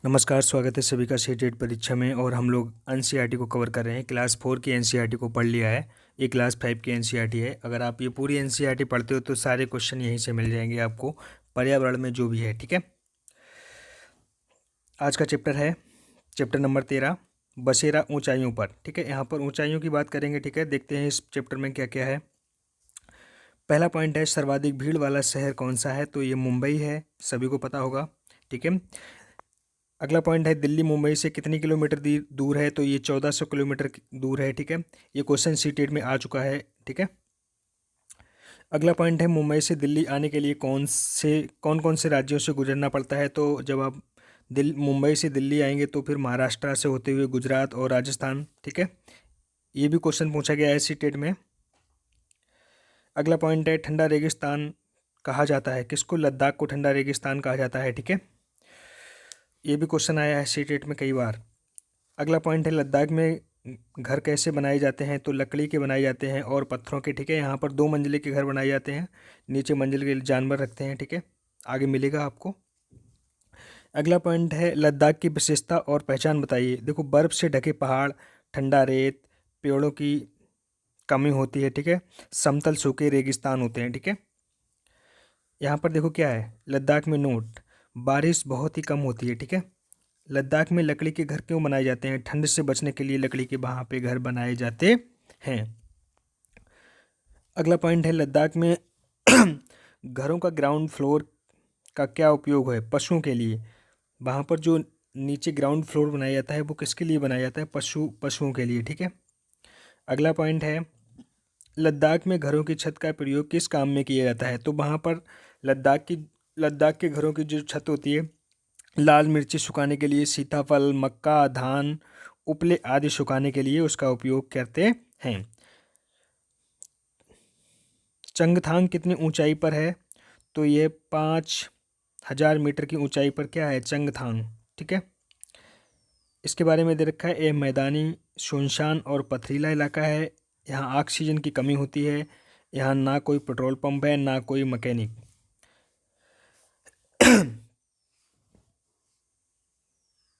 नमस्कार, स्वागत है सभी का सीटेट परीक्षा में। और हम लोग एनसीईआरटी को कवर कर रहे हैं। क्लास 4 की एनसीईआरटी को पढ़ लिया है। ये क्लास 5 की एनसीईआरटी है। अगर आप ये पूरी एनसीईआरटी पढ़ते हो तो सारे क्वेश्चन यहीं से मिल जाएंगे आपको, पर्यावरण में जो भी है। ठीक है, आज का चैप्टर है चैप्टर नंबर 13, बसेरा ऊंचाइयों पर। ठीक है, यहाँ पर ऊंचाइयों की बात करेंगे। ठीक है, देखते हैं इस चैप्टर में क्या क्या है। पहला पॉइंट है, सर्वाधिक भीड़ वाला शहर कौन सा है? तो ये मुंबई है, सभी को पता होगा। ठीक है, अगला पॉइंट है, दिल्ली मुंबई से कितनी किलोमीटर दूर है? तो ये 1400 किलोमीटर दूर है। ठीक है, ये क्वेश्चन सीटेट में आ चुका है। ठीक है, अगला पॉइंट है, मुंबई से दिल्ली आने के लिए कौन कौन से राज्यों से गुजरना पड़ता है? तो जब आप मुंबई से दिल्ली आएंगे तो फिर महाराष्ट्र से होते हुए गुजरात और राजस्थान। ठीक है, ये भी क्वेश्चन पूछा गया है सीटेट में। अगला पॉइंट है, ठंडा रेगिस्तान कहा जाता है किसको? लद्दाख को ठंडा रेगिस्तान कहा जाता है। ठीक है, ये भी क्वेश्चन आया है सीटेट में कई बार। अगला पॉइंट है, लद्दाख में घर कैसे बनाए जाते हैं? तो लकड़ी के बनाए जाते हैं और पत्थरों के। ठीक है, यहाँ पर 2 मंजिले के घर बनाए जाते हैं, नीचे मंजिल के जानवर रखते हैं। ठीक है, आगे मिलेगा आपको। अगला पॉइंट है, लद्दाख की विशेषता और पहचान बताइए। देखो, बर्फ़ से ढके पहाड़, ठंडा रेत, पेड़ों की कमी होती है। ठीक है, समतल सूखे रेगिस्तान होते हैं। ठीक है, यहाँ पर देखो क्या है, लद्दाख में नोट, बारिश बहुत ही कम होती है। ठीक है, लद्दाख में लकड़ी के घर क्यों बनाए जाते हैं? ठंड से बचने के लिए लकड़ी के वहाँ पे घर बनाए जाते हैं। अगला पॉइंट है, लद्दाख में घरों का ग्राउंड फ्लोर का क्या उपयोग है? पशुओं के लिए। वहाँ पर जो नीचे ग्राउंड फ्लोर बनाया जाता है वो किसके लिए बनाया जाता है? पशुओं के लिए। ठीक है, अगला पॉइंट है, लद्दाख में घरों की छत का प्रयोग किस काम में किया जाता है? तो वहाँ पर लद्दाख के घरों की जो छत होती है, लाल मिर्ची सुखाने के लिए, सीताफल, मक्का, धान, उपले आदि सुखाने के लिए उसका उपयोग करते हैं। चंगथांग कितनी ऊंचाई पर है? तो ये 5000 मीटर की ऊंचाई पर क्या है? चंगथांग। ठीक है, इसके बारे में दे रखा है, ये मैदानी, सुनसान और पथरीला इलाका है। यहाँ ऑक्सीजन की कमी होती है। यहाँ ना कोई पेट्रोल पंप है, ना कोई मैकेनिक।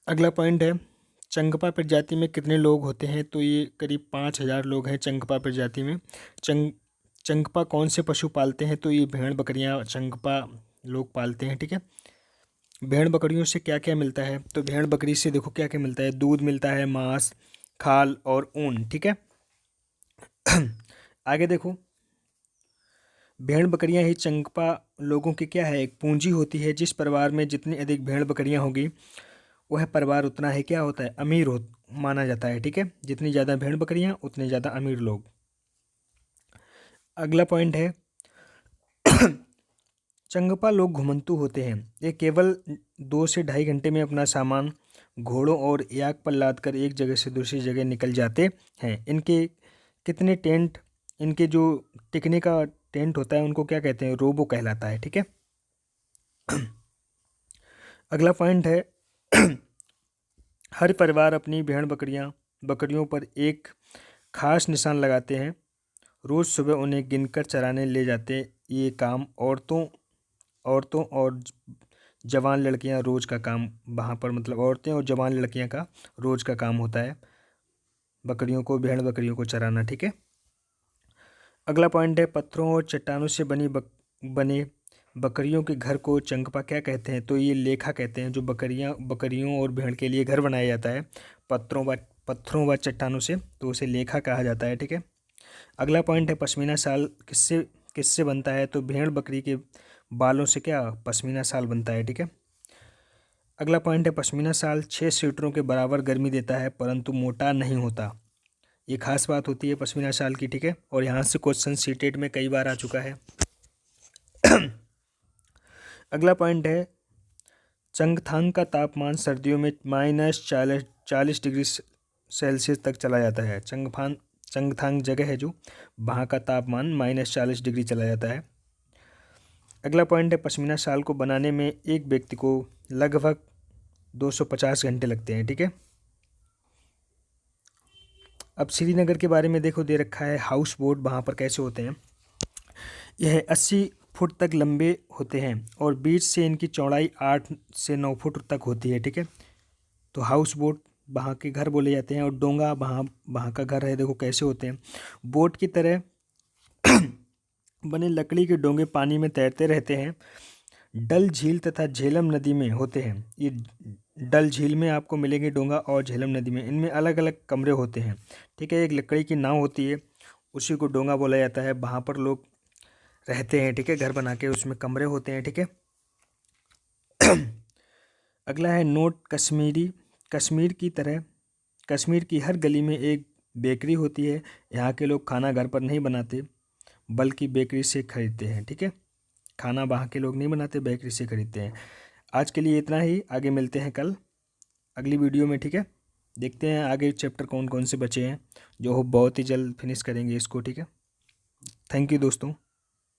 अगला पॉइंट है, चंगपा प्रजाति में कितने लोग होते हैं? तो ये करीब 5000 लोग हैं चंगपा प्रजाति में। चंगपा कौन से पशु पालते हैं? तो ये भेड़ बकरियां चंगपा लोग पालते हैं। ठीक है, भेड़ बकरियों से क्या क्या मिलता है? तो भेड़ बकरी से देखो क्या क्या मिलता है, दूध मिलता है, मांस, खाल और ऊन। ठीक है, आगे देखो, भेड़ बकरियां ही चंगपा लोगों की क्या है? एक पूंजी होती है। जिस परिवार में जितनी अधिक भेड़ बकरियां होगी वह परिवार उतना ही क्या होता है? अमीर हो माना जाता है। ठीक है, जितनी ज़्यादा भेड़ बकरियां उतने ज़्यादा अमीर लोग। अगला पॉइंट है, चंगपा लोग घुमंतू होते हैं। ये केवल 2 से ढाई घंटे में अपना सामान घोड़ों और याक पर लाद कर एक जगह से दूसरी जगह निकल जाते हैं। इनके कितने टेंट, इनके जो टिकने का टेंट होता है उनको क्या कहते हैं? रोबो कहलाता है। ठीक है, अगला पॉइंट है, हर परिवार अपनी बकरियों पर एक खास निशान लगाते हैं। रोज़ सुबह उन्हें गिनकर चराने ले जाते। ये काम औरतों और जवान लड़कियां रोज़ का काम, वहाँ पर मतलब औरतें और जवान लड़कियां का रोज़ का काम होता है, भेड़ बकरियों को चराना। ठीक है, अगला पॉइंट है, पत्थरों और चट्टानों से बने बकरियों के घर को चंगपा क्या कहते हैं? तो ये लेखा कहते हैं। जो बकरियों और भेड़ के लिए घर बनाया जाता है पत्थरों व चट्टानों से, तो उसे लेखा कहा जाता है। ठीक है, अगला पॉइंट है, पश्मीना शाल किससे किससे बनता है? तो भेड़ बकरी के बालों से क्या पश्मीना शाल बनता है। ठीक है, अगला पॉइंट है, पश्मीना शाल 6 स्वेटरों के बराबर गर्मी देता है परंतु मोटा नहीं होता। ये खास बात होती है पश्मीना शाल की। ठीक है, और यहाँ से क्वेश्चन सीटेट में कई बार आ चुका है। अगला पॉइंट है, चंगथांग का तापमान सर्दियों में -40 डिग्री सेल्सियस तक चला जाता है। चंगथांग जगह है जो, वहाँ का तापमान -40 डिग्री चला जाता है। अगला पॉइंट है, पश्मीना शाल को बनाने में एक व्यक्ति को लगभग 250 घंटे लगते हैं। ठीक है, अब श्रीनगर के बारे में देखो, दे रखा है हाउस बोट वहाँ पर कैसे होते हैं। यह 80 फुट तक लंबे होते हैं और बीच से इनकी चौड़ाई 8 से 9 फुट तक होती है। ठीक है, तो हाउस बोट वहाँ के घर बोले जाते हैं, और डोंगा वहाँ वहाँ का घर है। देखो कैसे होते हैं, बोट की तरह बने लकड़ी के डोंगे पानी में तैरते रहते हैं। डल झील तथा झेलम नदी में होते हैं। ये डल झील में आपको मिलेंगे डोंगा, और झेलम नदी में। इनमें अलग अलग कमरे होते हैं, ठीक है। एक लकड़ी की नाव होती है, उसी को डोंगा बोला जाता है। वहाँ पर लोग रहते हैं, ठीक है, घर बना के, उसमें कमरे होते हैं, ठीक है। अगला है नोट कश्मीरी। कश्मीर की तरह कश्मीर की हर गली में एक बेकरी होती है। यहाँ के लोग खाना घर पर नहीं बनाते, बल्कि बेकरी से खरीदते हैं, ठीक है। खाना वहाँ के लोग नहीं बनाते, बेकरी से खरीदते हैं। आज के लिए इतना ही, आगे मिलते हैं कल अगली वीडियो में, ठीक है। देखते हैं आगे चैप्टर कौन कौन से बचे हैं, जो हो बहुत ही जल्द फिनिश करेंगे इसको, ठीक है। थैंक यू दोस्तों।